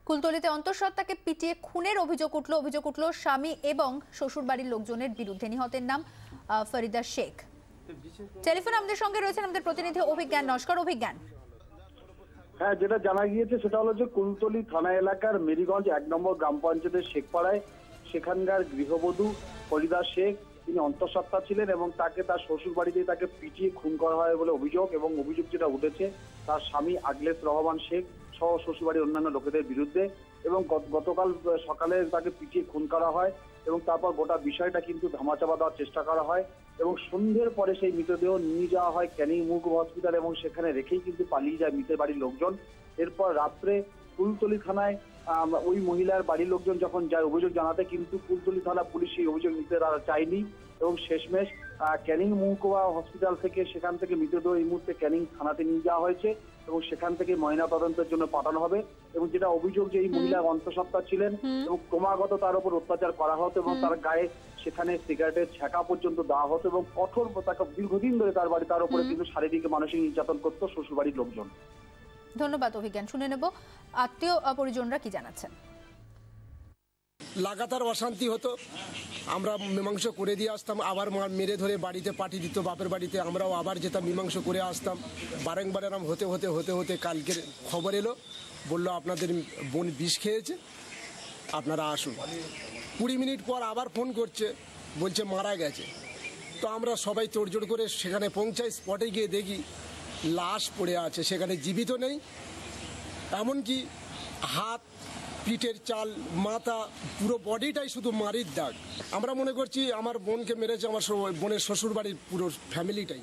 কুলতলিতে অন্তঃসত্ত্বাকে পিটিয়ে খুনের অভিযোগ উঠল স্বামী এবং শ্বশুরবাড়ির লোকজনের বিরুদ্ধে। নিহতের নাম ফরিদা শেখ। টেলিফোন আমাদের সঙ্গে রয়েছেন আমাদের প্রতিনিধি অভিজ্ঞান। নমস্কার অভিজ্ঞান। হ্যাঁ, যেটা জানা গিয়েছে সেটা হলো যে কুলতলি থানা এলাকার মেরিগঞ্জ 1 নম্বর গ্রাম পঞ্চায়েতের শেখপাড়ায় সেখানকার গৃহবধূ ফরিদা শেখ, তিনি অন্তঃসত্ত্বা ছিলেন এবং তাকে তার শ্বশুর বাড়িতে তাকে পিটিয়ে খুন করা হয় বলে অভিযোগ। এবং অভিযোগ যেটা উঠেছে তার স্বামী আগলেস রহমান শেখ সহ শ্বশুরবাড়ির অন্যান্য লোকেদের বিরুদ্ধে। এবং গতকাল সকালে তাকে পিটিয়ে খুন করা হয় এবং তারপর গোটা বিষয়টা কিন্তু ধামাচাপা দেওয়ার চেষ্টা করা হয় এবং সন্ধ্যের পরে সেই মৃতদেহ নিয়ে যাওয়া হয় ক্যানিং মহকুমা হসপিটাল এবং সেখানে রেখেই কিন্তু পালিয়ে যায় মৃতের বাড়ির লোকজন। এরপর রাত্রে কুলতলি থানায় ওই মহিলার বাড়ির লোকজন যখন যায় অভিযোগ জানাতে, কিন্তু কুলতলি থানা পুলিশ এই অভিযোগ নিতে তারা চায়নি এবং শেষমেশ ক্যানিং মহকুমা হসপিটাল থেকে সেখান থেকে মৃতদেহ এই মুহূর্তে ক্যানিং থানাতে নিয়ে যাওয়া হয়েছে এবং সেখান থেকে ময়না তদন্তের জন্য পাঠানো হবে। এবং যেটা অভিযোগ যে এই মহিলা অন্তঃসত্ত্বা ছিলেন এবং ক্রমাগত তার উপর অত্যাচার করা হতো এবং তার গায়ে সেখানে সিগারেটের ছ্যাঁকা পর্যন্ত দেওয়া হতো এবং কঠোর তাকে দীর্ঘদিন ধরে তার উপরে কিন্তু শারীরিক মানসিক নির্যাতন করতো শ্বশুরবাড়ির লোকজন। ধন্যবাদ অভিজ্ঞান। শুনে নেব আত্মীয় পরিজনরা কি জানাচ্ছেন। লাগাতার অশান্তি হতো, আমরা মীমাংসা করে দিয়ে আসতাম, আবার মেরে ধরে বাড়িতে পাঠিয়ে দিত বাপের বাড়িতে, আমরাও আবার যেতাম মীমাংসা করে আসতাম। বারংবার এরম হতে হতে হতে হতে কালকের খবর এলো, বললো আপনাদের বোন বিষ খেয়েছে, আপনারা আসুন। 20 মিনিট পর আবার ফোন করছে, বলছে মারা গেছে। তো আমরা সবাই তোড়জোড় করে সেখানে পৌঁছাই, স্পটে গিয়ে দেখি লাশ পড়ে আছে, সেখানে জীবিত নেই। এমনকি হাত, পিঠের চাল, মাথা, পুরো বডিটাই শুধু মারির দাগ। আমরা মনে করছি আমার বোনকে মেরেছে আমার বোনের শ্বশুর বাড়ির পুরো ফ্যামিলিটাই।